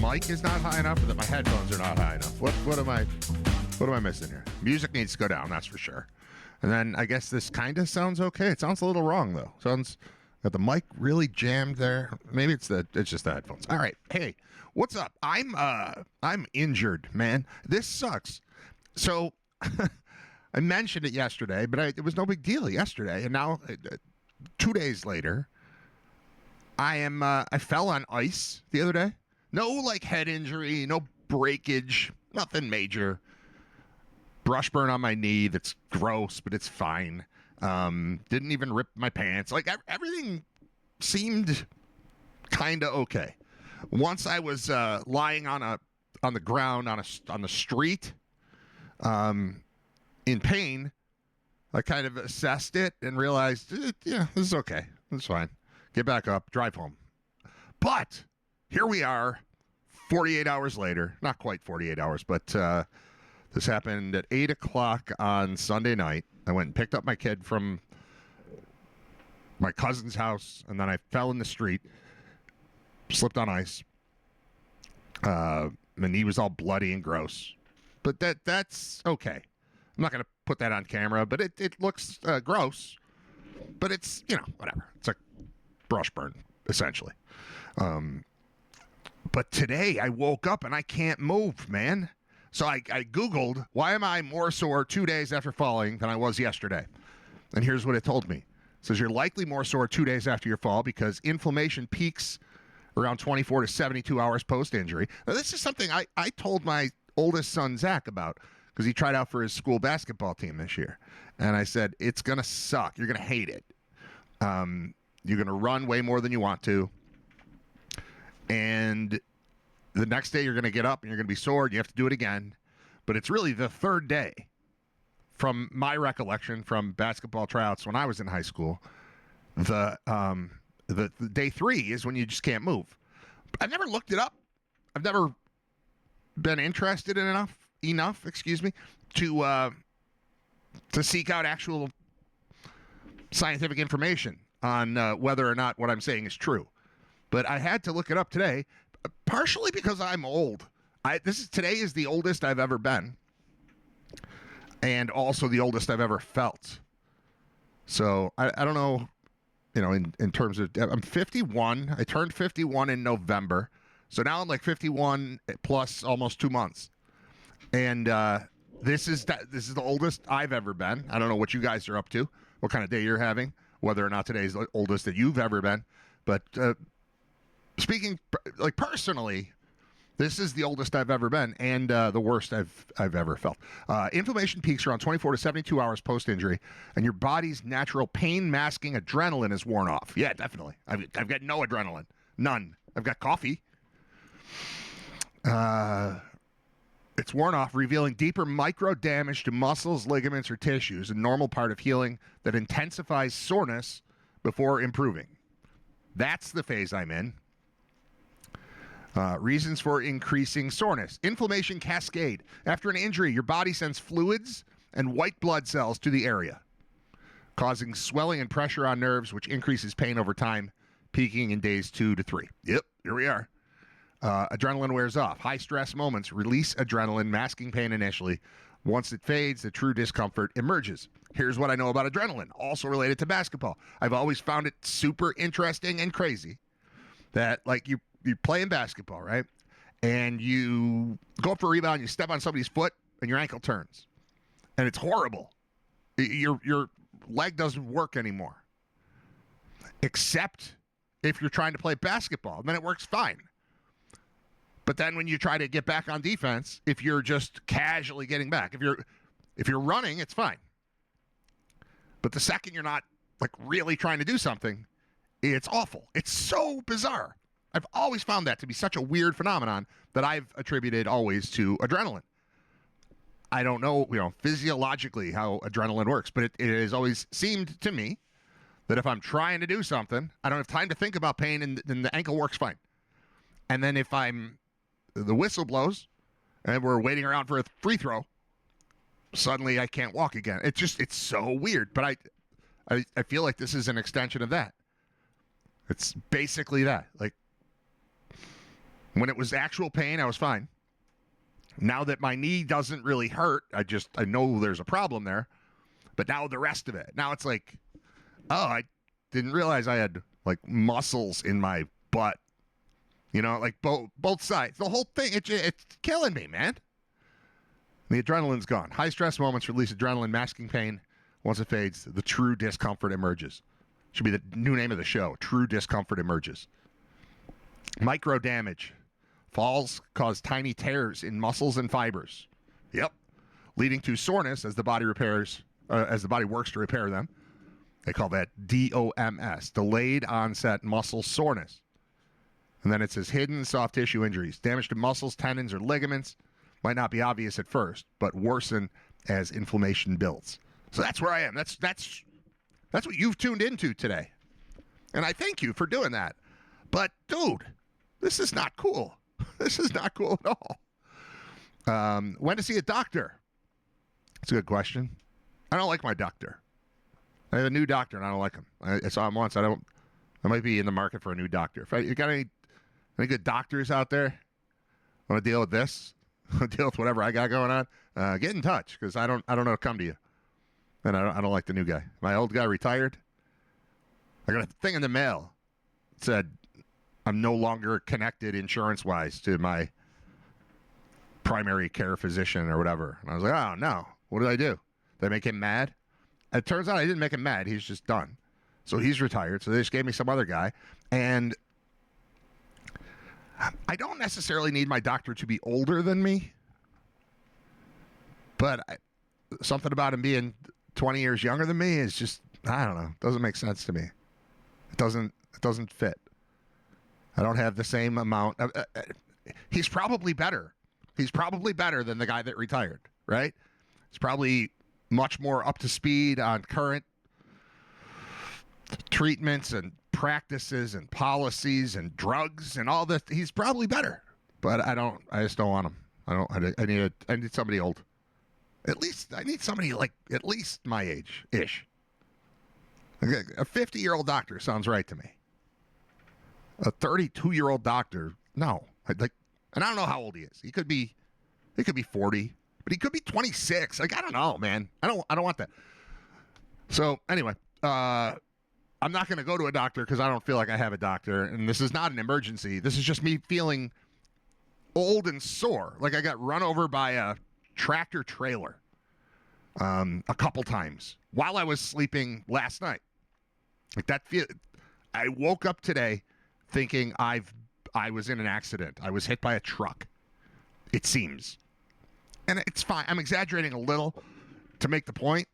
mic is not high enough or that my headphones are not high enough? What am I missing here? Music needs to go down, that's for sure. And then I guess this kind of sounds okay. It sounds a little wrong though. Sounds got the mic really jammed there. Maybe it's just the headphones. All right. Hey, what's up? I'm injured, man. This sucks. So I mentioned it yesterday, but it was no big deal yesterday. And now 2 days later, I fell on ice the other day. No like head injury, no breakage, nothing major. Brush burn on my knee that's gross, but it's fine. Didn't even rip my pants. Like everything seemed kind of okay. Once I was lying on the ground on the street, in pain, I kind of assessed it and realized, yeah, this is okay. It's fine. Get back up, drive home. But here we are, 48 hours later. Not quite 48 hours, but this happened at 8 o'clock on Sunday night. I went and picked up my kid from my cousin's house, and then I fell in the street, slipped on ice. My knee was all bloody and gross. But that's okay. I'm not going to put that on camera, but it looks gross. But it's, whatever. It's a brush burn, essentially. But today I woke up and I can't move, man. So I Googled, why am I more sore 2 days after falling than I was yesterday? And here's what it told me. It says you're likely more sore 2 days after your fall because inflammation peaks around 24 to 72 hours post-injury. Now, this is something I told my oldest son, Zach, about because he tried out for his school basketball team this year. And I said, it's going to suck. You're going to hate it. You're going to run way more than you want to. And the next day you're going to get up and you're going to be sore and you have to do it again. But it's really the third day, from my recollection from basketball tryouts when I was in high school. The day 3 is when you just can't move. I've never looked it up. I've never been interested in enough, to seek out actual scientific information on whether or not what I'm saying is true. But I had to look it up today, partially because I'm old. Today is the oldest I've ever been, and also the oldest I've ever felt. So I don't know, in terms of, I'm 51. I turned 51 in November, so now I'm like 51 plus almost 2 months, and this is the oldest I've ever been. I don't know what you guys are up to, what kind of day you're having, whether or not today's the oldest that you've ever been, but speaking like personally, this is the oldest I've ever been, and the worst I've ever felt. Inflammation peaks around 24 to 72 hours post-injury, and your body's natural pain-masking adrenaline is worn off. Yeah, definitely. I've got no adrenaline. None. I've got coffee. It's worn off, revealing deeper micro damage to muscles, ligaments, or tissues, a normal part of healing that intensifies soreness before improving. That's the phase I'm in. Reasons for increasing soreness. Inflammation cascade. After an injury, your body sends fluids and white blood cells to the area, causing swelling and pressure on nerves, which increases pain over time, peaking in days 2 to 3. Yep, here we are. Adrenaline wears off. High stress moments release adrenaline, masking pain initially. Once it fades, the true discomfort emerges. Here's what I know about adrenaline, also related to basketball. I've always found it super interesting and crazy that, like, you're playing basketball, right? And you go up for a rebound, you step on somebody's foot, and your ankle turns. And it's horrible. Your leg doesn't work anymore. Except if you're trying to play basketball. Then it works fine. But then when you try to get back on defense, if you're just casually getting back, if you're running, it's fine. But the second you're not like really trying to do something, it's awful. It's so bizarre. I've always found that to be such a weird phenomenon that I've attributed always to adrenaline. I don't know, physiologically how adrenaline works, but it has always seemed to me that if I'm trying to do something, I don't have time to think about pain, and then the ankle works fine. And then if the whistle blows and we're waiting around for a free throw, suddenly I can't walk again. It's so weird, but I feel like this is an extension of that. It's basically that. Like, When it was actual pain, I was fine. Now that my knee doesn't really hurt, I know there's a problem there. But now the rest of it. Now it's like, oh, I didn't realize I had like muscles in my butt. You know, like both sides. The whole thing, it's killing me, man. The adrenaline's gone. High stress moments release adrenaline, masking pain. Once it fades, the true discomfort emerges. Should be the new name of the show. True discomfort emerges. Micro damage. Falls cause tiny tears in muscles and fibers. Yep. Leading to soreness as the body works to repair them. They call that DOMS, delayed onset muscle soreness. And then it says hidden soft tissue injuries. Damage to muscles, tendons, or ligaments might not be obvious at first, but worsen as inflammation builds. So that's where I am. That's what you've tuned into today. And I thank you for doing that. But, dude, this is not cool. This is not cool at all. When to see a doctor? That's a good question. I don't like my doctor. I have a new doctor, and I don't like him. I saw him once. I might be in the market for a new doctor. If you got any good doctors out there want to deal with this, deal with whatever I got going on, get in touch, because I don't know to come to you. And I don't like the new guy. My old guy retired. I got a thing in the mail. It said I'm no longer connected insurance-wise to my primary care physician or whatever. And I was like, oh, no. What did I do? Did I make him mad? It turns out I didn't make him mad. He's just done. So he's retired. So they just gave me some other guy. And I don't necessarily need my doctor to be older than me. But something about him being 20 years younger than me is just, I don't know. Doesn't make sense to me. It doesn't fit. I don't have the same amount. He's probably better. He's probably better than the guy that retired, right? He's probably much more up to speed on current treatments and practices and policies and drugs and all this. He's probably better, but I just don't want him. I need somebody old. At least I need somebody like at least my age-ish. A 50-year-old doctor sounds right to me. A 32-year-old doctor, no. And I don't know how old he is. He could be 40, but he could be 26. Like, I don't know, man. I don't want that. So anyway, I'm not going to go to a doctor because I don't feel like I have a doctor, and this is not an emergency. This is just me feeling old and sore, like I got run over by a tractor trailer a couple times while I was sleeping last night. Like that I woke up today thinking I was in an accident. I was hit by a truck. It seems. And it's fine. I'm exaggerating a little to make the point.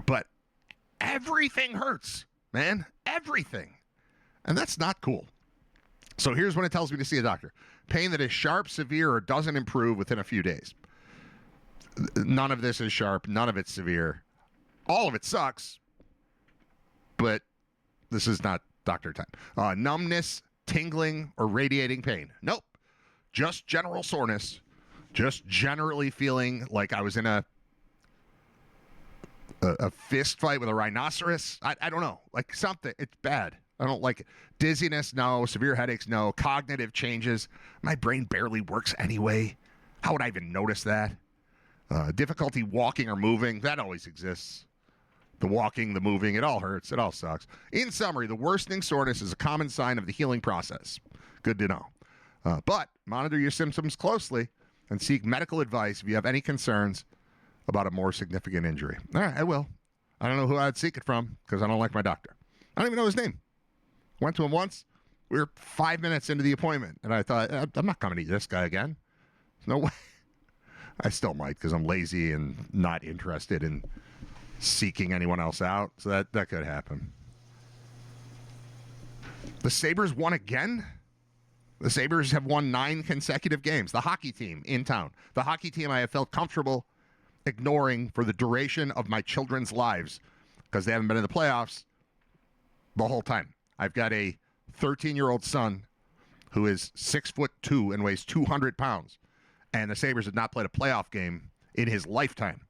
But everything hurts, man. Everything. And that's not cool. So here's when it tells me to see a doctor. Pain that is sharp, severe, or doesn't improve within a few days. None of this is sharp. None of it's severe. All of it sucks. But this is not doctor time. Numbness, tingling, or radiating pain. Nope. Just general soreness. Just generally feeling like I was in a fist fight with a rhinoceros. I don't know. Like something. It's bad. I don't like it. Dizziness, no. Severe headaches, no. Cognitive changes. My brain barely works anyway. How would I even notice that? Difficulty walking or moving. That always exists. The walking, the moving, it all hurts. It all sucks. In summary, the worsening soreness is a common sign of the healing process. Good to know. But monitor your symptoms closely and seek medical advice if you have any concerns about a more significant injury. All right, I will. I don't know who I'd seek it from because I don't like my doctor. I don't even know his name. Went to him once. We were 5 minutes into the appointment, and I thought, I'm not coming to this guy again. No way. I still might because I'm lazy and not interested in seeking anyone else out. So that could happen. The Sabres won again? The Sabres have won 9 consecutive games. The hockey team in town. The hockey team I have felt comfortable ignoring for the duration of my children's lives because they haven't been in the playoffs the whole time. I've got a 13-year-old son who is 6'2" and weighs 200 pounds. And the Sabres have not played a playoff game in his lifetime.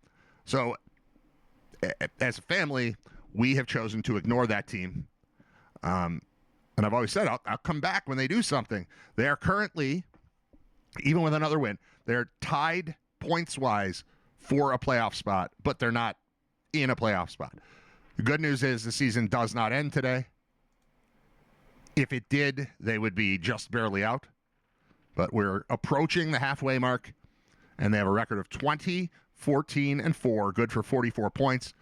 So as a family, we have chosen to ignore that team. And I've always said, I'll come back when they do something. They are currently, even with another win, they're tied points-wise for a playoff spot, but they're not in a playoff spot. The good news is the season does not end today. If it did, they would be just barely out. But we're approaching the halfway mark, and they have a record of 20, 14, and 4, good for 44 points,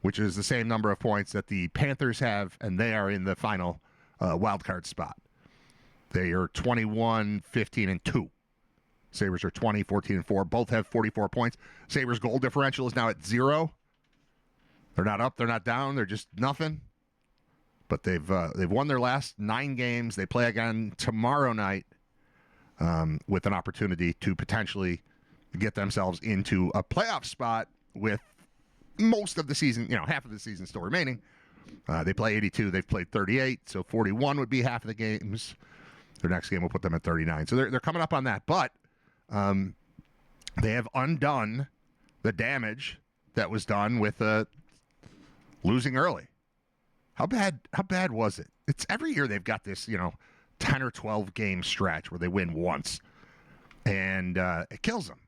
which is the same number of points that the Panthers have, and they are in the final wild card spot. They are 21, 15, and 2. Sabres are 20, 14, and 4. Both have 44 points. Sabres' goal differential is now at 0. They're not up, they're not down, they're just nothing. But they've won their last 9 games. They play again tomorrow night with an opportunity to potentially get themselves into a playoff spot with most of the season, half of the season still remaining. They play 82. They've played 38, so 41 would be half of the games. Their next game will put them at 39. So they're coming up on that. But they have undone the damage that was done with losing early. How bad was it? It's every year they've got this, 10 or 12 game stretch where they win once, and it kills them.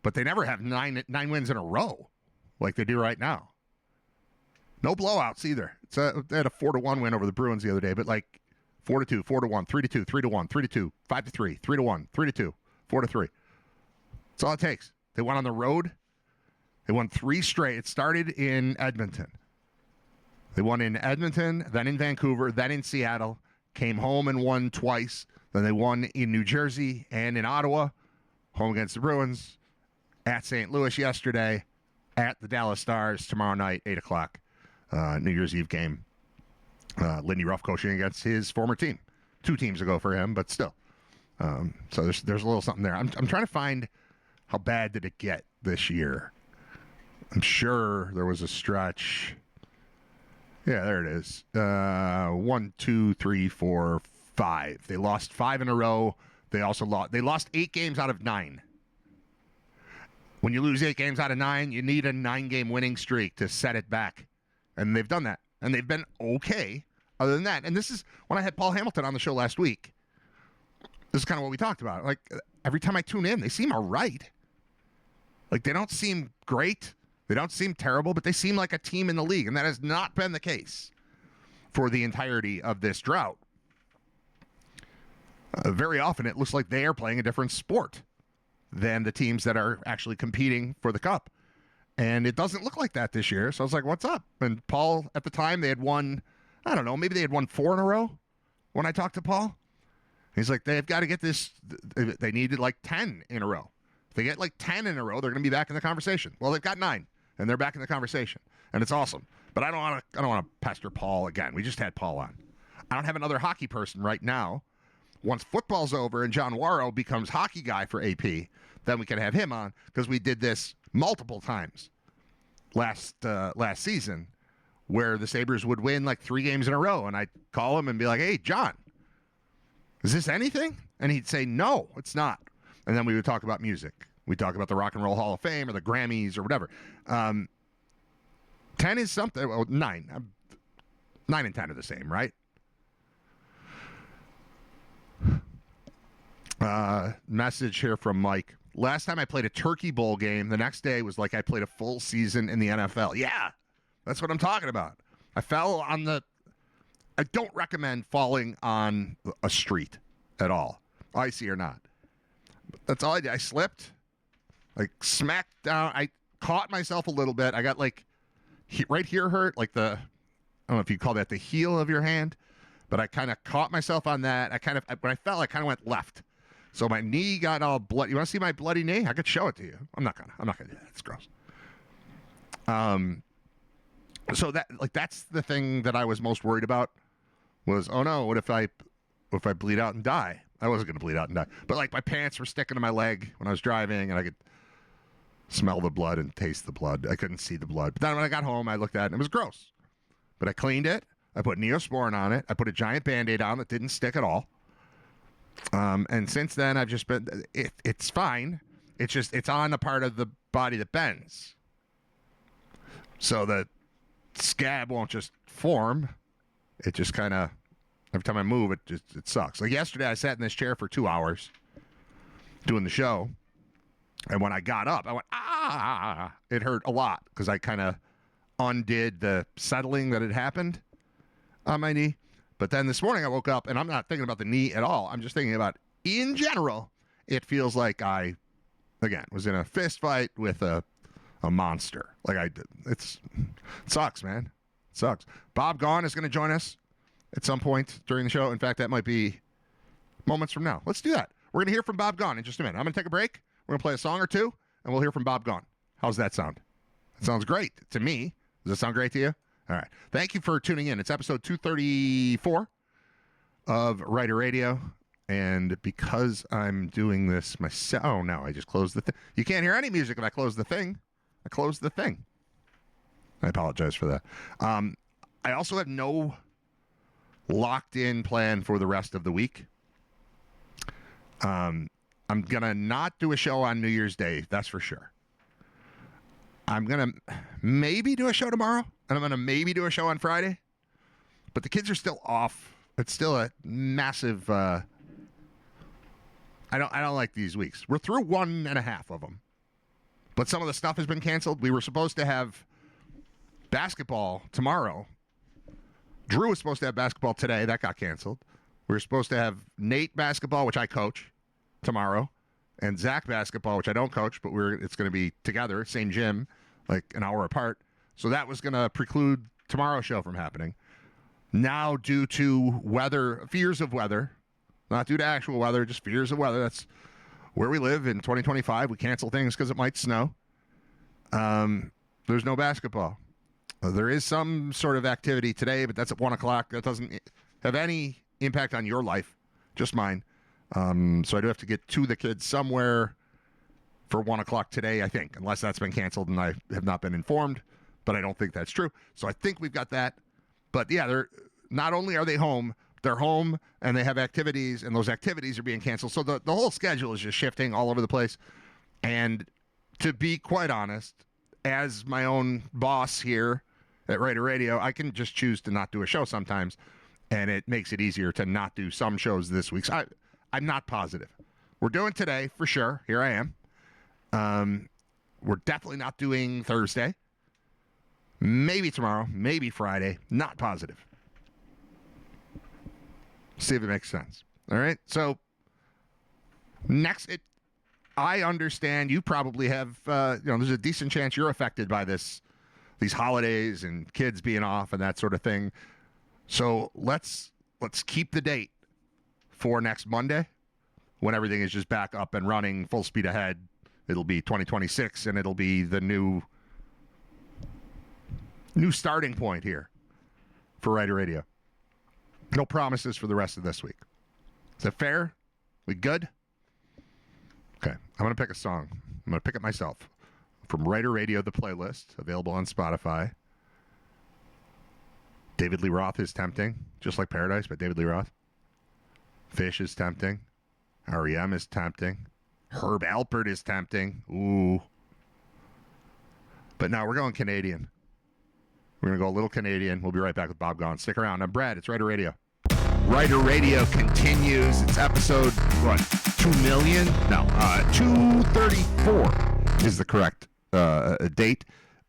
But they never have nine wins in a row like they do right now. No blowouts either. They had a 4-1 win over the Bruins the other day, but 4-2, 4-1, 3-2, 3-1, 3-2, 5-3, 3-1, 3-2, 4-3. That's all it takes. They went on the road. They won 3 straight. It started in Edmonton. They won in Edmonton, then in Vancouver, then in Seattle, came home and won twice. Then they won in New Jersey and in Ottawa, home against the Bruins, at St. Louis yesterday, at the Dallas Stars tomorrow night, 8 o'clock, New Year's Eve game. Lindy Ruff coaching against his former team. 2 teams ago for him, but still. So there's a little something there. I'm trying to find how bad did it get this year. I'm sure there was a stretch. Yeah, there it is. 1, 2, 3, 4, 5. They lost 5 in a row. They lost 8 games out of 9. When you lose 8 games out of 9, you need a 9-game winning streak to set it back. And they've done that. And they've been okay other than that. And this is when I had Paul Hamilton on the show last week. This is kind of what we talked about. Every time I tune in, they seem all right. They don't seem great. They don't seem terrible, but they seem like a team in the league, and that has not been the case for the entirety of this drought. Very often, it looks like they are playing a different sport than the teams that are actually competing for the cup. And it doesn't look like that this year, so I was like, what's up? And Paul, at the time, they had won, I don't know, maybe they had won 4 in a row when I talked to Paul. He's like, they've got to get this, they needed 10 in a row. If they get 10 in a row, they're going to be back in the conversation. Well, they've got 9. And they're back in the conversation, and it's awesome. But I don't want to pester Paul again. We just had Paul on. I don't have another hockey person right now. Once football's over and John Warrow becomes hockey guy for AP, then we can have him on, because we did this multiple times last season, where the Sabres would win 3 games in a row, and I'd call him and be like, "Hey, John, is this anything?" And he'd say, "No, it's not." And then we would talk about music. We talk about the Rock and Roll Hall of Fame or the Grammys or whatever. 10 is something. Well, 9. 9 and 10 are the same, right? Message here from Mike. Last time I played a Turkey Bowl game, the next day was like I played a full season in the NFL. Yeah, that's what I'm talking about. I fell on the... I don't recommend falling on a street at all, icy or not. That's all I did. I slipped. Smacked down. I caught myself a little bit. I got right here hurt, I don't know if you call that the heel of your hand, but I kind of caught myself on that. When I fell, I kind of went left. So my knee got all bloody. You want to see my bloody knee? I could show it to you. I'm not gonna do that. It's gross. So that's the thing that I was most worried about was, oh no, what if I bleed out and die? I wasn't going to bleed out and die. But my pants were sticking to my leg when I was driving, and I could smell the blood and taste the blood. I couldn't see the blood. But then when I got home, I looked at it, and it was gross. But I cleaned it. I put Neosporin on it. I put a giant Band-Aid on that didn't stick at all. And since then, I've just been... It's fine. It's on the part of the body that bends. So the scab won't just form. It just kind of Every time I move, it sucks. Like yesterday, I sat in this chair for 2 hours doing the show. And when I got up, I went, ah! It hurt a lot because I kind of undid the settling that had happened on my knee. But then this morning I woke up, and I'm not thinking about the knee at all. I'm just thinking about, in general, it feels like I, again, was in a fist fight with a monster. Like it sucks, man. It sucks. Bob Gaughan is going to join us at some point during the show. In fact, that might be moments from now. Let's do that. We're going to hear from Bob Gaughan in just a minute. I'm going to take a break. We're going to play a song or two, and we'll hear from Bob Gaughan. How's that sound? That sounds great to me. Does that sound great to you? All right. Thank you for tuning in. It's episode 234 of Riter Radio. And because I'm doing this myself, oh, no, I just closed the thing. You can't hear any music if I close the thing. I closed the thing. I apologize for that. I also have no locked-in plan for the rest of the week. I'm going to not do a show on New Year's Day, that's for sure. I'm going to maybe do a show tomorrow, and I'm going to maybe do a show on Friday. But the kids are still off. It's still a massive... I don't like these weeks. We're through 1.5 of them. But some of the stuff has been canceled. We were supposed to have basketball tomorrow. Drew was supposed to have basketball today. That got canceled. We were supposed to have Nate basketball, which I coach, tomorrow. And Zach basketball, which I don't coach, but it's going to be together, same gym, like an hour apart. So that was going to preclude tomorrow's show from happening. Now, due to weather, fears of weather, not due to actual weather, just fears of weather. That's where we live in 2025. We cancel things because it might snow. There's no basketball. There is some sort of activity today, but that's at 1 o'clock. That doesn't have any impact on your life, just mine. So I do have to get to the kids somewhere for 1 o'clock today, I think, unless that's been canceled and I have not been informed, but I don't think that's true. So I think we've got that. But yeah, they're not only are they home, they're home and they have activities, and those activities are being canceled. So the whole schedule is just shifting all over the place. And to be quite honest, as my own boss here at Riter Radio, I can just choose to not do a show sometimes, and it makes it easier to not do some shows this week. So I'm not positive. We're doing today for sure. Here I am. We're definitely not doing Thursday. Maybe tomorrow. Maybe Friday. Not positive. See if it makes sense. All right. So next, I understand you probably have. There's a decent chance you're affected by these holidays and kids being off and that sort of thing. So let's keep the date for next Monday, when everything is just back up and running, full speed ahead. It'll be 2026, and it'll be the new starting point here for Riter Radio. No promises for the rest of this week. Is that fair? We good? Okay, I'm going to pick a song. I'm going to pick it myself. From Riter Radio, the playlist, available on Spotify. David Lee Roth is tempting, just like Paradise by David Lee Roth. Fish is tempting. R.E.M. is tempting. Herb Alpert is tempting. Ooh. But now we're going Canadian. We're going to go a little Canadian. We'll be right back with Bob Gaughan. Stick around. I'm Brad. It's Riter Radio. Riter Radio continues. It's episode, 2 million? No, 234 is the correct date,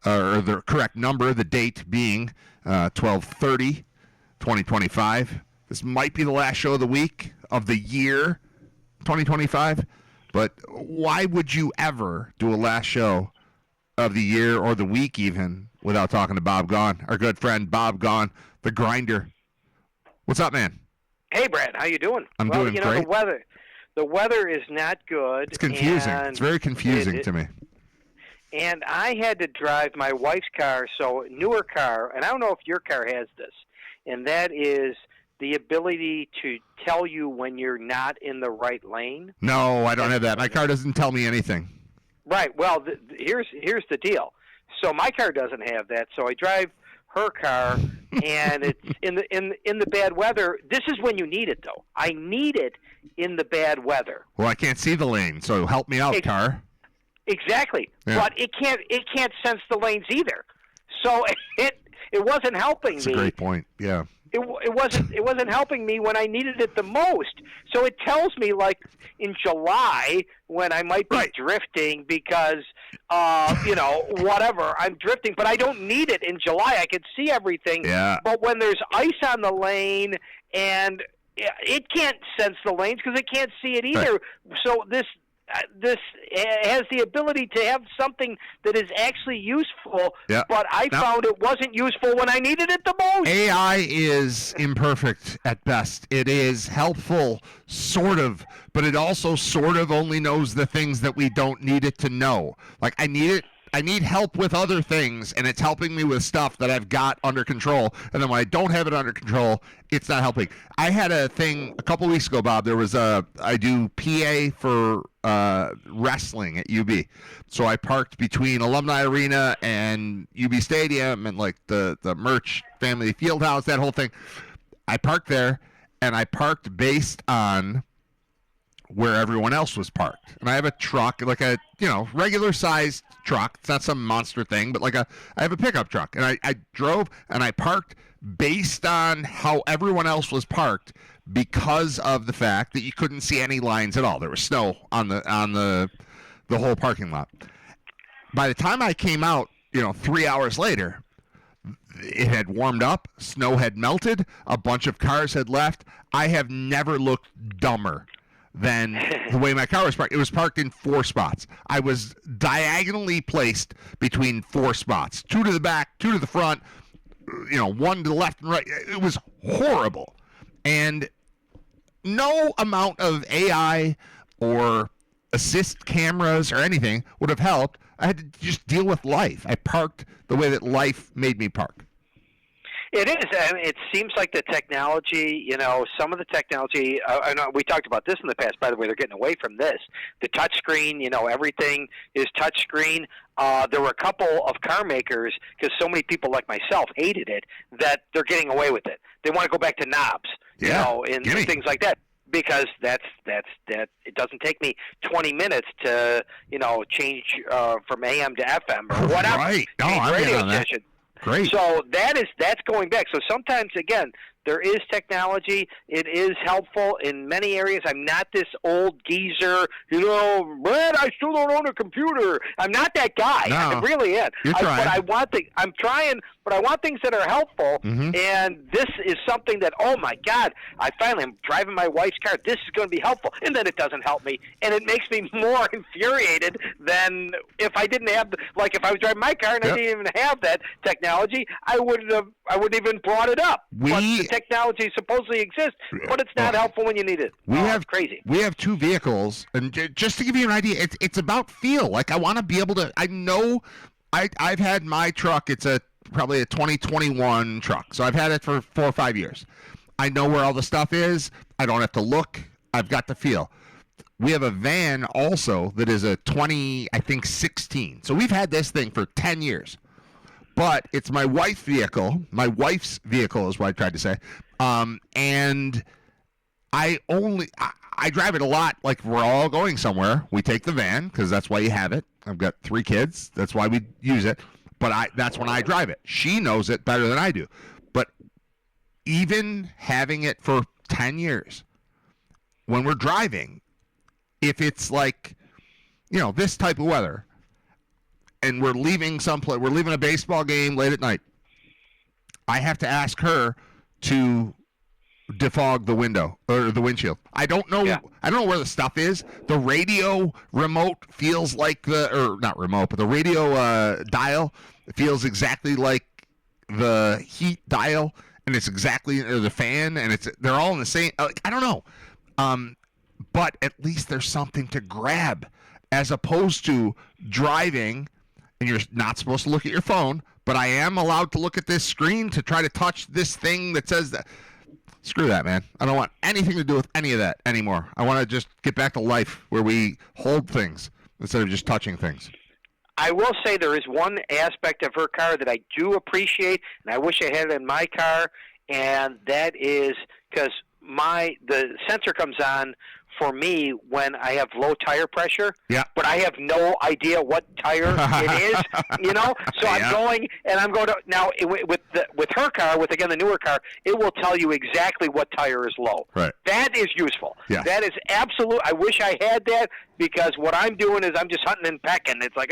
or the correct number, the date being 12/30/2025. This might be the last show of the week of the year 2025, but why would you ever do a last show of the year or the week even without talking to Bob Gaughan, our good friend Bob Gaughan, the grinder? What's up, man? Hey, Brad, how you doing? I'm doing great. The weather is not good. It's confusing. It's very confusing to me. And I had to drive my wife's car, so newer car, and I don't know if your car has this, and that is the ability to tell you when you're not in the right lane. No, I don't have that. My car doesn't tell me anything. Right. Well, here's the deal. So my car doesn't have that. So I drive her car, and it's in the bad weather. This is when you need it, though. I need it in the bad weather. Well, I can't see the lane, so help me out, car. Exactly. Yeah. But it can't sense the lanes either. So it wasn't helping me. That's a great point. Yeah. it wasn't helping me when I needed it the most. So it tells me, like, in July when I might be drifting because whatever, I'm drifting, but I don't need it in July. I can see everything. Yeah. But when there's ice on the lane and it can't sense the lanes because it can't see it either. Right. So this has the ability to have something that is actually useful, but I found it wasn't useful when I needed it the most. AI is imperfect at best. It is helpful, sort of, but it also sort of only knows the things that we don't need it to know. Like, I need help with other things, and it's helping me with stuff that I've got under control. And then when I don't have it under control, it's not helping. I had a thing a couple weeks ago, Bob. I do PA for wrestling at UB. So I parked between Alumni Arena and UB Stadium and like the Merch Family Fieldhouse, that whole thing. I parked there, and I parked based on where everyone else was parked. And I have a truck, like a, regular sized truck. It's not some monster thing, but I have a pickup truck. And I drove and I parked based on how everyone else was parked because of the fact that you couldn't see any lines at all. There was snow on the whole parking lot. By the time I came out, 3 hours later, it had warmed up, snow had melted, a bunch of cars had left. I have never looked dumber than the way my car was parked. It was parked in 4 spots. I was diagonally placed between 4 spots, 2 to the back, 2 to the front, 1 to the left and right. It was horrible. And no amount of AI or assist cameras or anything would have helped. I had to just deal with life. I parked the way that life made me park. It is. I mean, it seems like the technology, some of the technology, I know we talked about this in the past, by the way, they're getting away from this. The touch screen, everything is touch screen. There were a couple of car makers, because so many people like myself hated it, that they're getting away with it. They want to go back to knobs, and things like that. Because that's it doesn't take me 20 minutes to, change from AM to FM or whatever. Right. No, I'm radio on that. Great. So that's going back. So sometimes, again, there is technology. It is helpful in many areas. I'm not this old geezer, man, I still don't own a computer. I'm not that guy. No, I really am. You're trying. I'm trying, but I want things that are helpful. Mm-hmm. And this is something that, oh my God, I'm driving my wife's car. This is going to be helpful. And then it doesn't help me. And it makes me more infuriated than if I didn't have, if I was driving my car and I didn't even have that technology, I wouldn't even brought it up. But the technology supposedly exists, but it's not helpful when you need it. Crazy. We have 2 vehicles, and just to give you an idea, it's about feel. Like, I want to be able to. I know, I've had my truck. It's probably a 2021 truck, so I've had it for 4 or 5 years. I know where all the stuff is. I don't have to look. I've got the feel. We have a van also that is a 2016. So we've had this thing for 10 years. But it's my wife's vehicle. My wife's vehicle is what I tried to say. And I drive it a lot. Like, we're all going somewhere. We take the van because that's why you have it. I've got 3 kids. That's why we use it. But that's when I drive it. She knows it better than I do. But even having it for 10 years, when we're driving, if it's like, this type of weather, and we're leaving someplace, we're leaving a baseball game late at night, I have to ask her to defog the window or the windshield. I don't know. Yeah. I don't know where the stuff is. The radio remote feels like not remote, but the radio dial feels exactly like the heat dial, and it's exactly the fan, and they're all in the same. I don't know, but at least there's something to grab, as opposed to driving. And you're not supposed to look at your phone, but I am allowed to look at this screen to try to touch this thing that says that. Screw that, man. I don't want anything to do with any of that anymore. I want to just get back to life where we hold things instead of just touching things. I will say there is one aspect of her car that I do appreciate, and I wish I had it in my car, and that is because the sensor comes on for me when I have low tire pressure, Yeah. but I have no idea what tire it is, you know? So Yeah. I'm going to, now with her car, with again the newer car, it will tell you exactly what tire is low. Right. That is useful. Yeah. That is absolute. I wish I had that, because what I'm doing is I'm just hunting and pecking. It's like,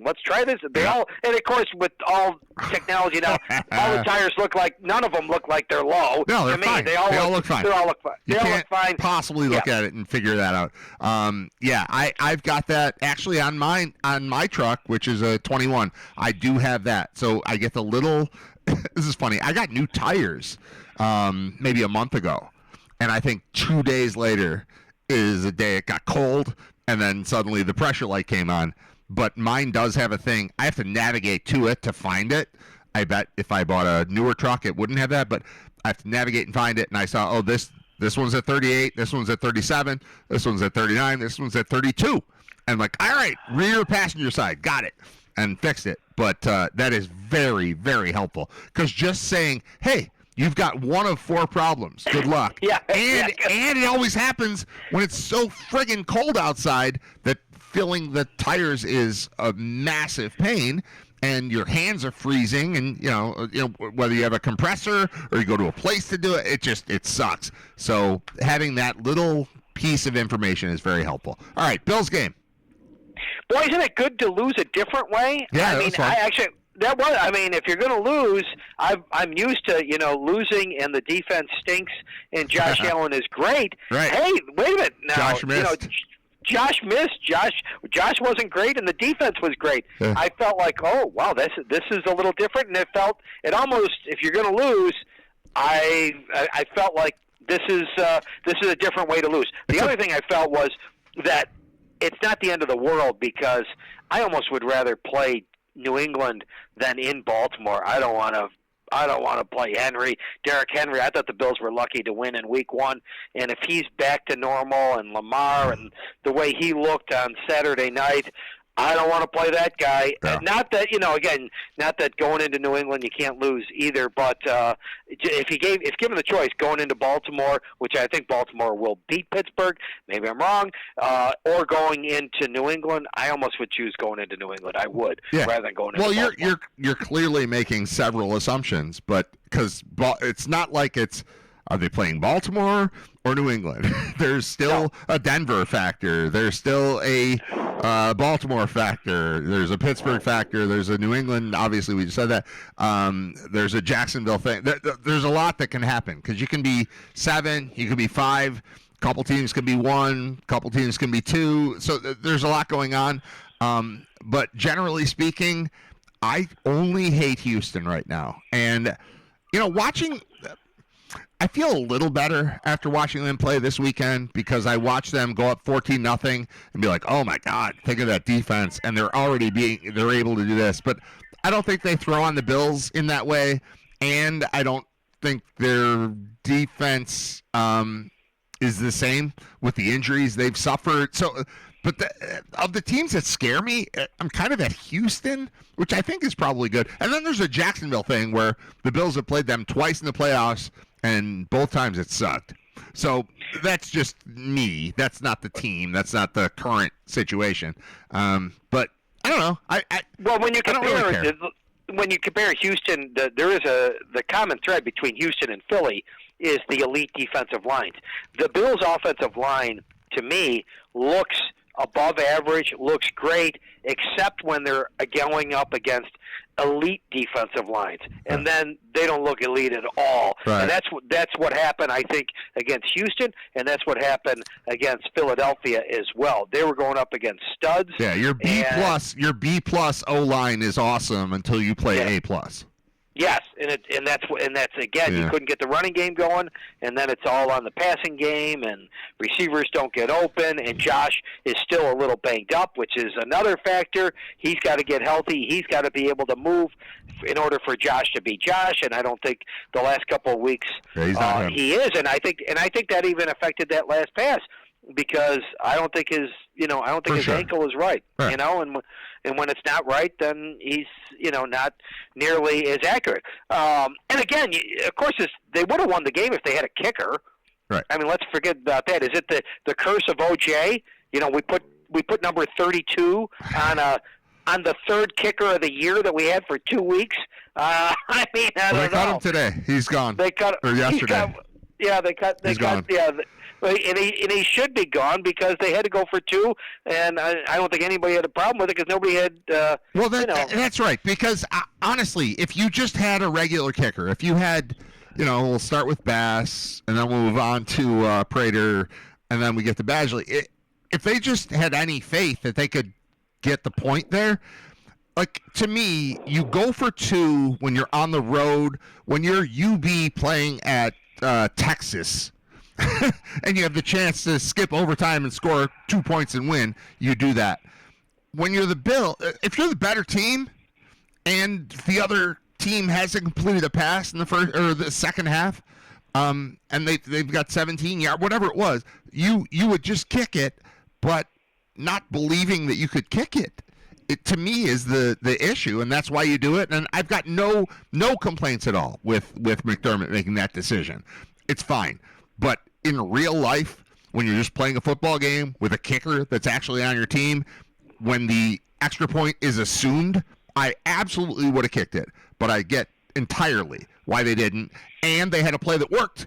let's try this. And of course, with all technology now, all the tires none of them look like they're low. No, they're to me. fine. They all look fine. They all look fine. You can't possibly look at it and figure that out. I've got that actually on my truck, which is a 21. I do have that, so I get the little. This is funny. I got new tires maybe a month ago, and I think 2 days later is the day it got cold, and then suddenly the pressure light came on. But mine does have a thing. I have to navigate to it to find it. I bet if I bought a newer truck, it wouldn't have that, but I have to navigate and find it. And I saw, this one's at 38, this one's at 37, this one's at 39, this one's at 32. And I'm like, all right, rear passenger side, got it, and fixed it. But that is very, very helpful, because just saying, hey, you've got one of 4 problems. Good luck. Yeah. And it always happens when it's so friggin' cold outside that filling the tires is a massive pain, and your hands are freezing, and you know whether you have a compressor or you go to a place to do it, it sucks. So having that little piece of information is very helpful. All right, Bills game. Boy, isn't it good to lose a different way? Yeah, if you're going to lose, I'm used to losing and the defense stinks and Josh Allen is great. Right. Hey, wait a minute now. Josh missed. Josh missed. Josh wasn't great, and the defense was great. Yeah. I felt like, oh wow, this is a little different, and it almost, if you're going to lose, I felt like this is a different way to lose. The other thing I felt was that it's not the end of the world, because I almost would rather play New England than in Baltimore. I don't want to play Derrick Henry. I thought the Bills were lucky to win in Week 1, and if he's back to normal, and Lamar and the way he looked on Saturday night, I don't want to play that guy. Yeah. Not that not that going into New England you can't lose either. But if given the choice, going into Baltimore, which I think Baltimore will beat Pittsburgh, maybe I'm wrong, or going into New England, I almost would choose going into New England. I would rather than going into Baltimore. Well, you're clearly making several assumptions, but because it's not like it's. Are they playing Baltimore or New England? There's still a Denver factor. There's still a Baltimore factor. There's a Pittsburgh factor. There's a New England. Obviously, we just said that. There's a Jacksonville thing. There's a lot that can happen, because you can be 7, you can be 5. A couple teams can be 1. A couple teams can be 2. So there's a lot going on. But generally speaking, I only hate Houston right now. And watching. I feel a little better after watching them play this weekend, because I watched them go up 14-0 and be like, oh my God, think of that defense. And they're able to do this. But I don't think they throw on the Bills in that way. And I don't think their defense is the same with the injuries they've suffered. So, but of the teams that scare me, I'm kind of at Houston, which I think is probably good. And then there's a Jacksonville thing where the Bills have played them twice in the playoffs, and both times it sucked. So that's just me. That's not the team. That's not the current situation. But I don't know. When you compare Houston, there is the common thread between Houston and Philly is the elite defensive lines. The Bills' offensive line, to me, looks above average, looks great, except when they're going up against elite defensive lines, and then they don't look elite at all. Right. And that's what happened, I think, against Houston, and that's what happened against Philadelphia as well. They were going up against studs. Yeah, your B plus O line is awesome until you play A plus. Yes, and that's again, you couldn't get the running game going, and then it's all on the passing game, and receivers don't get open, and Josh is still a little banged up, which is another factor. He's got to get healthy. He's got to be able to move in order for Josh to be Josh, and I don't think the last couple of weeks he is, and I think that even affected that last pass, because I don't think his ankle is right. And when it's not right, then he's not nearly as accurate. And again, of course, they would have won the game if they had a kicker. Right. I mean, let's forget about that. Is it the curse of OJ? You know, we put number 32 on the third kicker of the year that we had for 2 weeks. I mean, I don't know. They cut him today. He's gone. They cut or yesterday. They cut. Gone. Yeah, and he should be gone because they had to go for 2, and I don't think anybody had a problem with it because nobody had. Well, that's right. Because honestly, if you just had a regular kicker, if you had, we'll start with Bass, and then we'll move on to Prater, and then we get to Badgley. If they just had any faith that they could get the point there, like, to me, you go for 2 when you're on the road, when you're UB playing at Texas, and you have the chance to skip overtime and score 2 points and win, you do that. When you're the Bill, if you're the better team and the other team hasn't completed a pass in the first or the second half, and they've got 17 yards, whatever it was, you would just kick it, but not believing that you could kick it. It, to me, is the issue, and that's why you do it. And I've got no complaints at all with McDermott making that decision. It's fine. But in real life, when you're just playing a football game with a kicker that's actually on your team, when the extra point is assumed, I absolutely would have kicked it. But I get entirely why they didn't. And they had a play that worked.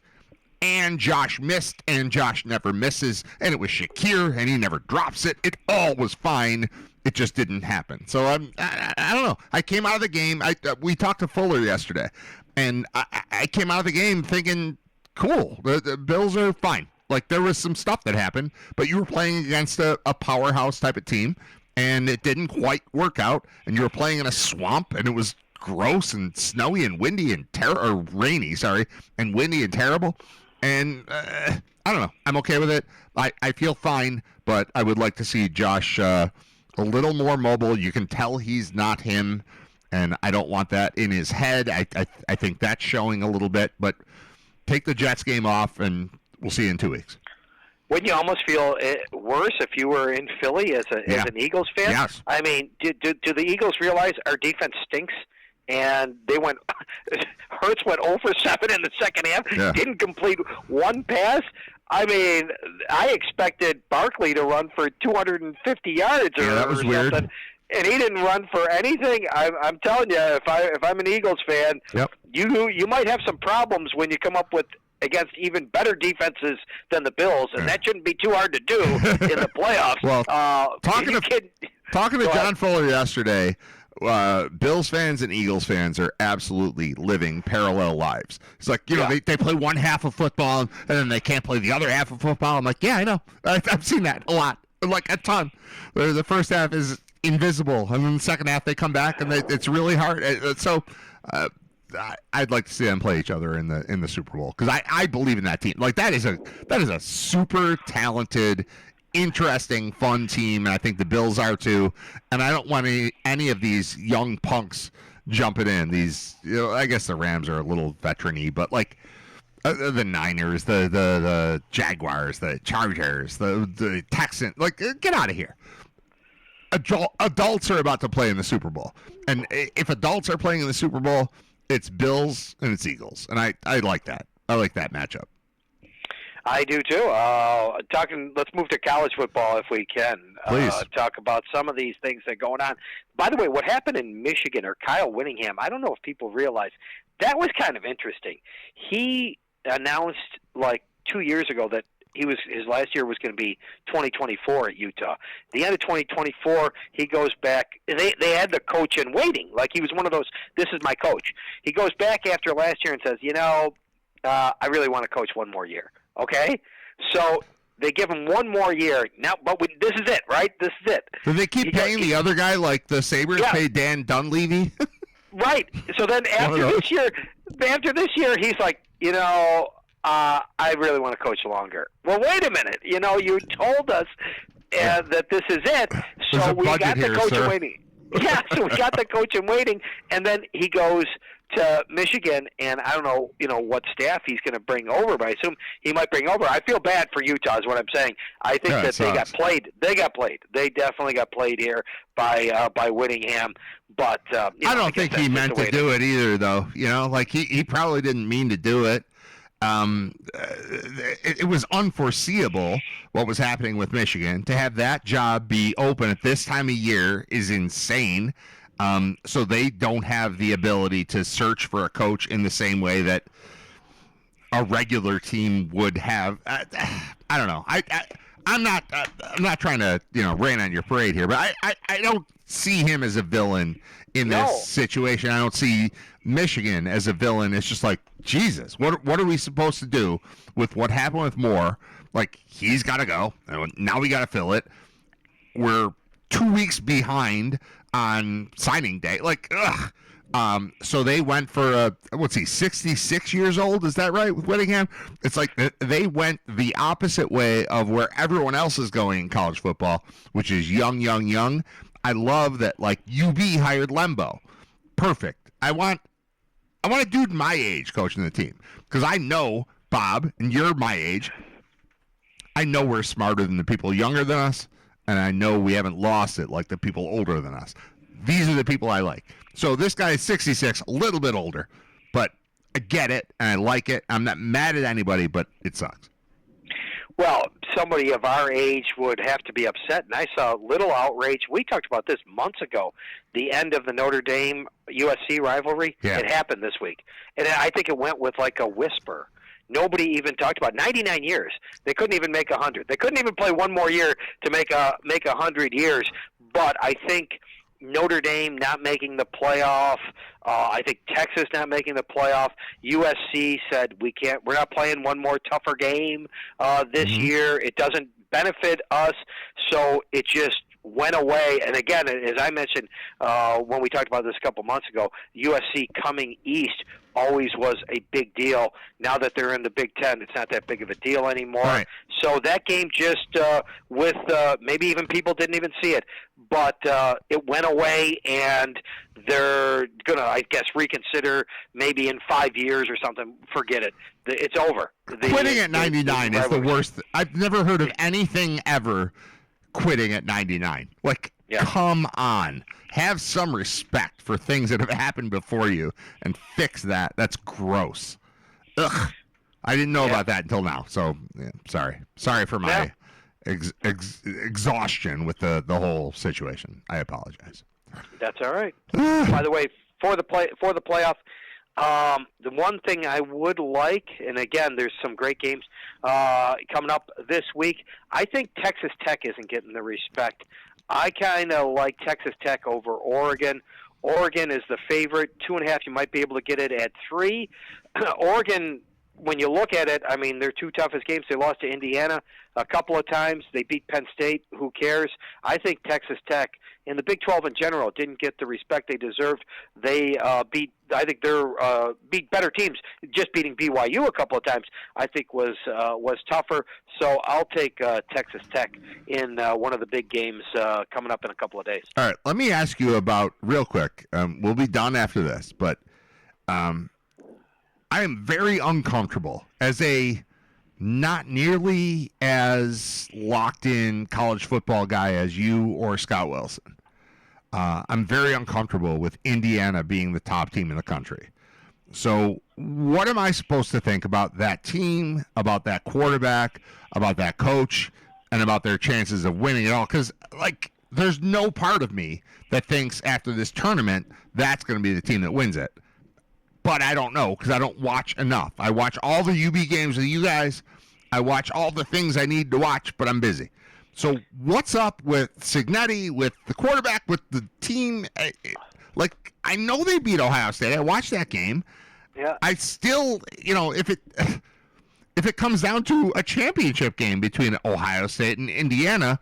And Josh missed, and Josh never misses. And it was Shakir, and he never drops it. It all was fine. It just didn't happen. So I don't know. I came out of the game. We talked to Fuller yesterday, and I came out of the game thinking, cool, the Bills are fine. Like, there was some stuff that happened, but you were playing against a powerhouse type of team, and it didn't quite work out. And you were playing in a swamp, and it was gross and snowy and windy and rainy, and windy and terrible. And I don't know. I'm okay with it. I feel fine, but I would like to see Josh a little more mobile. You can tell he's not him, and I don't want that in his head. I think that's showing a little bit, but take the Jets game off, and we'll see you in 2 weeks. Wouldn't you almost feel worse if you were in Philly as an Eagles fan? Yes. I mean, do the Eagles realize our defense stinks? And they went. Hurts went 0 for 7 in the second half. Yeah. Didn't complete one pass. I mean, I expected Barkley to run for 250 yards or, that was or weird. something, and he didn't run for anything. I'm telling you, if I'm an Eagles fan, Yep. you might have some problems when you come up with against even better defenses than the Bills, and that shouldn't be too hard to do in the playoffs. Well, talking to John Fuller yesterday. Bills fans and Eagles fans are absolutely living parallel lives. It's like, they play one half of football and then they can't play the other half of football. I'm like, yeah, I know. I've seen that a lot, like a ton. The first half is invisible, and then the second half they come back and it's really hard. So I'd like to see them play each other in the Super Bowl, because I believe in that team. Like, that is a super talented, interesting, fun team, and I think the Bills are too. And I don't want any of these young punks jumping in. These, I guess the Rams are a little veteran-y, but like the Niners, the Jaguars, the Chargers, the Texans, like, get out of here. Adults are about to play in the Super Bowl, and if adults are playing in the Super Bowl, it's Bills and it's Eagles, and I like that. I like that matchup. I do too. Let's move to college football if we can. Please. Talk about some of these things that are going on. By the way, what happened in Michigan, or Kyle Whittingham, I don't know if people realize, that was kind of interesting. He announced like 2 years ago that his last year was going to be 2024 at Utah. The end of 2024, he goes back. They had the coach in waiting. Like, he was one of those, this is my coach. He goes back after last year and says, I really want to coach one more year. Okay? So they give him one more year. Now, but this is it, right? This is it. Do they keep paying the other guy like the Sabres pay Dan Dunleavy? Right. So then after this year, he's like, I really want to coach longer. Well, wait a minute. You told us that this is it. So we got the coach in waiting. Yeah, so we got the coach in waiting, and then he goes to Michigan, and I don't know, what staff he's going to bring over, but I assume he might bring over. I feel bad for Utah is what I'm saying. I think that they got played. They got played. They definitely got played here by Whittingham. But I don't think he meant to do it either, though. Like, he probably didn't mean to do it. it was unforeseeable what was happening with Michigan. To have that job be open at this time of year is insane. So they don't have the ability to search for a coach in the same way that a regular team would have. I don't know. I'm not trying to rain on your parade here, but I don't see him as a villain in this situation. I don't see Michigan as a villain. It's just like, Jesus, what are we supposed to do with what happened with Moore? Like, he's got to go. Now we got to fill it. We're 2 weeks behind on signing day. Like, ugh. So they went for 66 years old? Is that right, with Whittingham? It's like they went the opposite way of where everyone else is going in college football, which is young. I love that, like, UB hired Lembo. Perfect. I want a dude my age coaching the team, because I know, Bob, and you're my age, I know we're smarter than the people younger than us, and I know we haven't lost it like the people older than us. These are the people I like. So this guy is 66, a little bit older, but I get it, and I like it. I'm not mad at anybody, but it sucks. Well, somebody of our age would have to be upset, and I saw little outrage. We talked about this months ago, the end of the Notre Dame-USC rivalry. Yeah. It happened this week, and I think it went with like a whisper. Nobody even talked about 99 years. They couldn't even make 100. They couldn't even play one more year to make 100 years, but I think Notre Dame not making the playoff. I think Texas not making the playoff. USC said we're not playing one more tougher game this year. It doesn't benefit us, so it just went away. And again, as I mentioned when we talked about this a couple months ago, USC coming east always was a big deal. Now that they're in the Big Ten, it's not that big of a deal anymore. Right. So that game just with maybe even people didn't even see it, but it went away, and they're going to, I guess, reconsider maybe in 5 years or something. Forget it. It's over. Quitting at 99 is the worst. I've never heard of anything ever quitting at 99. Like, come on. Have some respect for things that have happened before you and fix that. That's gross. Ugh. I didn't know about that until now. So, sorry. Sorry for my exhaustion with the whole situation. I apologize. That's all right. By the way, for the playoff, the one thing I would like, and again, there's some great games coming up this week. I think Texas Tech isn't getting the respect. I kind of like Texas Tech over Oregon. Oregon is the favorite, 2.5. You might be able to get it at 3. Oregon, when you look at it, I mean, their two toughest games, they lost to Indiana a couple of times. They beat Penn State. Who cares? I think Texas Tech, in the Big 12 in general, didn't get the respect they deserved. They beat better teams. Just beating BYU a couple of times, I think, was tougher. So I'll take Texas Tech in one of the big games coming up in a couple of days. All right, let me ask you about, real quick, we'll be done after this, but I am very uncomfortable as a not nearly as locked in college football guy as you or Scott Wilson. I'm very uncomfortable with Indiana being the top team in the country. So what am I supposed to think about that team, about that quarterback, about that coach, and about their chances of winning it all? Because, like, there's no part of me that thinks after this tournament that's going to be the team that wins it. But I don't know, because I don't watch enough. I watch all the UB games with you guys. I watch all the things I need to watch, but I'm busy. So what's up with Cignetti, with the quarterback, with the team? Like, I know they beat Ohio State. I watched that game. Yeah. I still, if it comes down to a championship game between Ohio State and Indiana,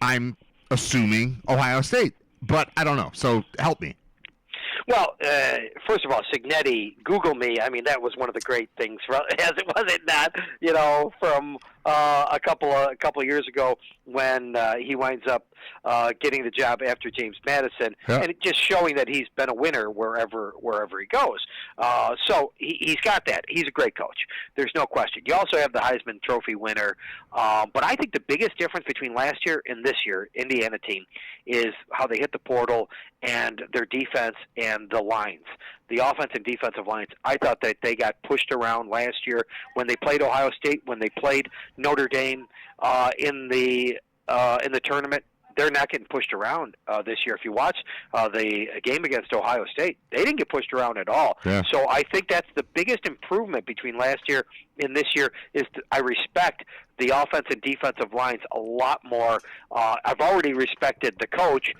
I'm assuming Ohio State. But I don't know. So help me. Well, first of all, Cignetti, Google me. I mean, that was one of the great things, as it was it not, from a couple of years ago when he winds up getting the job after James Madison, and it just showing that he's been a winner wherever he goes. So he's got that. He's a great coach. There's no question. You also have the Heisman Trophy winner. But I think the biggest difference between last year and this year, Indiana team, is how they hit the portal and their defense and the lines. the offense and defensive lines. I thought that they got pushed around last year when they played Ohio State, when they played Notre Dame in the tournament. They're not getting pushed around this year. If you watch the game against Ohio State, they didn't get pushed around at all. Yeah. So I think that's the biggest improvement between last year and this year is I respect the offense and defensive lines a lot more. I've already respected the coach.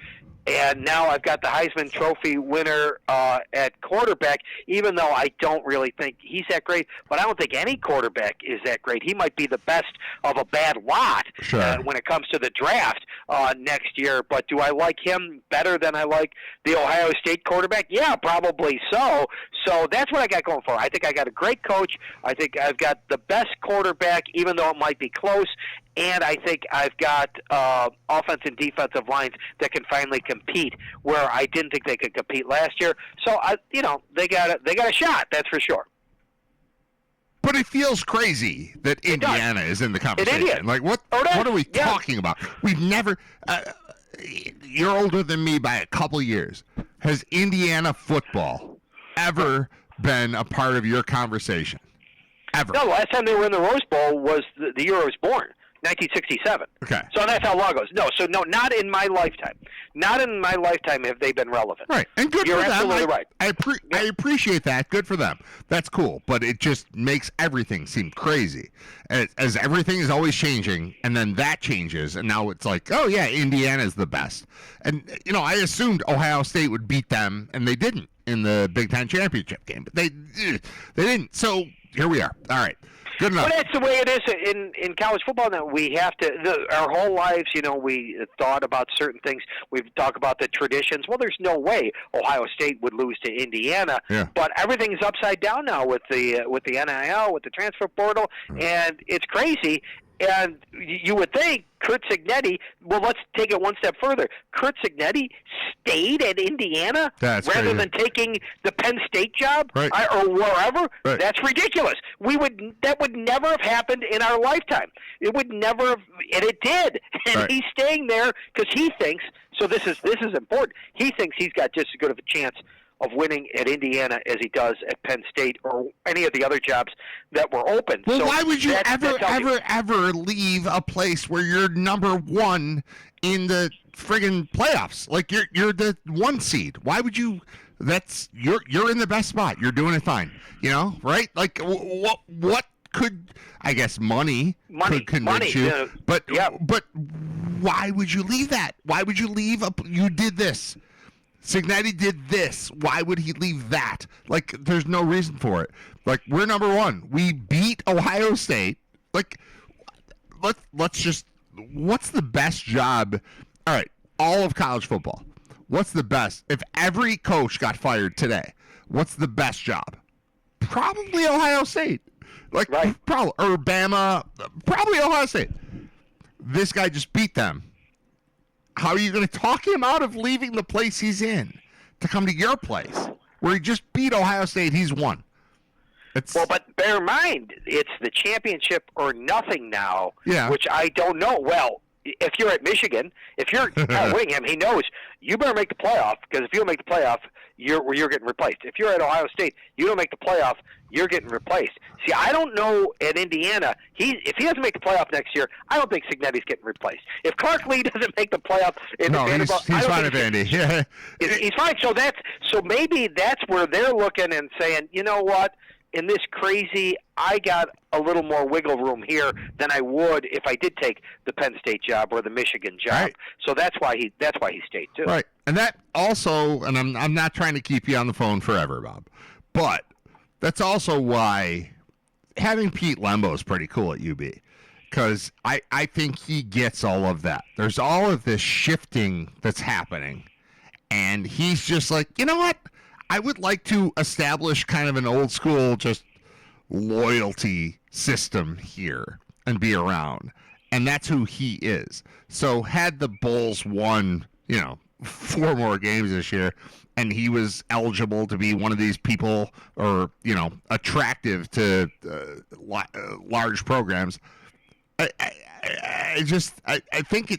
And now I've got the Heisman Trophy winner at quarterback, even though I don't really think he's that great. But I don't think any quarterback is that great. He might be the best of a bad lot when it comes to the draft next year. But do I like him better than I like the Ohio State quarterback? Yeah, probably so. So that's what I got going for. I think I got a great coach. I think I've got the best quarterback, even though it might be close. And I think I've got offense and defensive lines that can finally compete where I didn't think they could compete last year. So they got a shot. That's for sure. But it feels crazy that Indiana is in the conversation. Like what are we talking about? We've never. You're older than me by a couple years. Has Indiana football ever been a part of your conversation? Ever? No. The last time they were in the Rose Bowl was the year I was born. 1967. Okay. So that's how long it goes. No, not in my lifetime. Not in my lifetime have they been relevant. Right, and good You're for them. absolutely right. I appreciate that. Good for them. That's cool. But it just makes everything seem crazy, as everything is always changing, and then that changes, and now it's like, oh yeah, Indiana's the best. And I assumed Ohio State would beat them, and they didn't in the Big Ten championship game. But they didn't. So here we are. All right. Good enough. Well, that's the way it is in college football. Now we have to. Our whole lives, we thought about certain things. We've talked about the traditions. Well, there's no way Ohio State would lose to Indiana. Yeah. But everything's upside down now with the NIL, with the transfer portal, and it's crazy. And you would think Curt Cignetti, well, let's take it one step further. Curt Cignetti stayed at Indiana rather than taking the Penn State job or wherever. Right. That's ridiculous. That would never have happened in our lifetime. It would never have, and it did. And he's staying there because he thinks, so this is important, he thinks he's got just as good of a chance of winning at Indiana as he does at Penn State or any of the other jobs that were open. Well, so why would you ever leave a place where you're number one in the friggin' playoffs? Like you're the one seed. Why would you? You're in the best spot. You're doing it fine. Right? Like what could, I guess, money could convince you? But why would you leave that? Why would you leave? You did this. Cignetti did this. Why would he leave that? Like, there's no reason for it. Like, we're number one. We beat Ohio State. Like, let's just. What's the best job? All right, all of college football. What's the best? If every coach got fired today, what's the best job? Probably Ohio State. Like, probably or Bama. Probably Ohio State. This guy just beat them. How are you going to talk him out of leaving the place he's in to come to your place where he just beat Ohio State? He's won. Well, but bear in mind, it's the championship or nothing now, which I don't know. Well, if you're at Michigan, if you're at Wingham, he knows you better make the playoff because if you don't make the playoff, you're getting replaced. If you're at Ohio State, you don't make the playoff, you're getting replaced. See, I don't know at Indiana. If he doesn't make the playoff next year, I don't think Cignetti's getting replaced. If Clark Lee doesn't make the playoff, he's fine with Andy. Yeah, he's fine. So maybe that's where they're looking and saying, you know what? In this crazy, I got a little more wiggle room here than I would if I did take the Penn State job or the Michigan job. Right. So that's why he stayed too. Right, and that also, and I'm not trying to keep you on the phone forever, Bob, but that's also why having Pete Lembo is pretty cool at UB, because I think he gets all of that. There's all of this shifting that's happening, and he's just like, you know what? I would like to establish kind of an old school just loyalty system here and be around. And that's who he is. So had the Bulls won, 4 more games this year, and he was eligible to be one of these people or, attractive to large programs, I think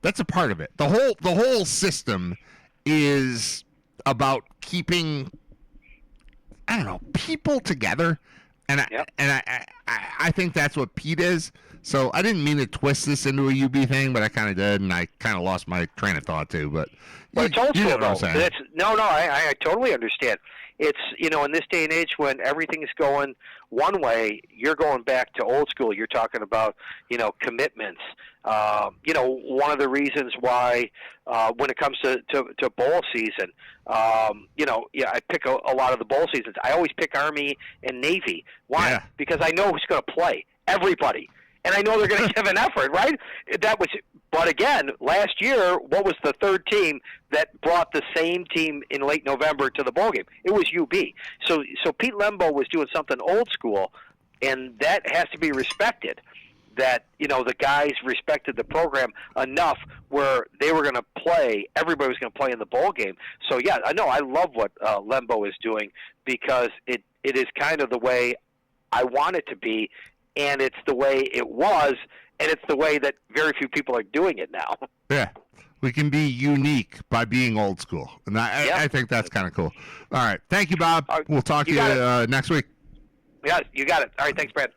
that's a part of it. The whole system is about keeping I don't know, people together. And I think that's what Pete is. So I didn't mean to twist this into a UB thing, but I kind of did, and I kind of lost my train of thought too. But it's old school, though. No, I totally understand. It's, in this day and age when everything's going one way, you're going back to old school. You're talking about, commitments. One of the reasons why when it comes to bowl season, I pick a lot of the bowl seasons. I always pick Army and Navy. Why? Yeah. Because I know who's going to play. Everybody. And I know they're going to give an effort, right? But again, last year, what was the third team that brought the same team in late November to the bowl game? It was UB. So Pete Lembo was doing something old school, and that has to be respected. That the guys respected the program enough where they were going to play. Everybody was going to play in the bowl game. So yeah, I know I love what Lembo is doing because it is kind of the way I want it to be. And it's the way it was, and it's the way that very few people are doing it now. Yeah. We can be unique by being old school. And I think that's kind of cool. All right. Thank you, Bob. We'll talk to you next week. Yeah, you got it. All right. Thanks, Brad.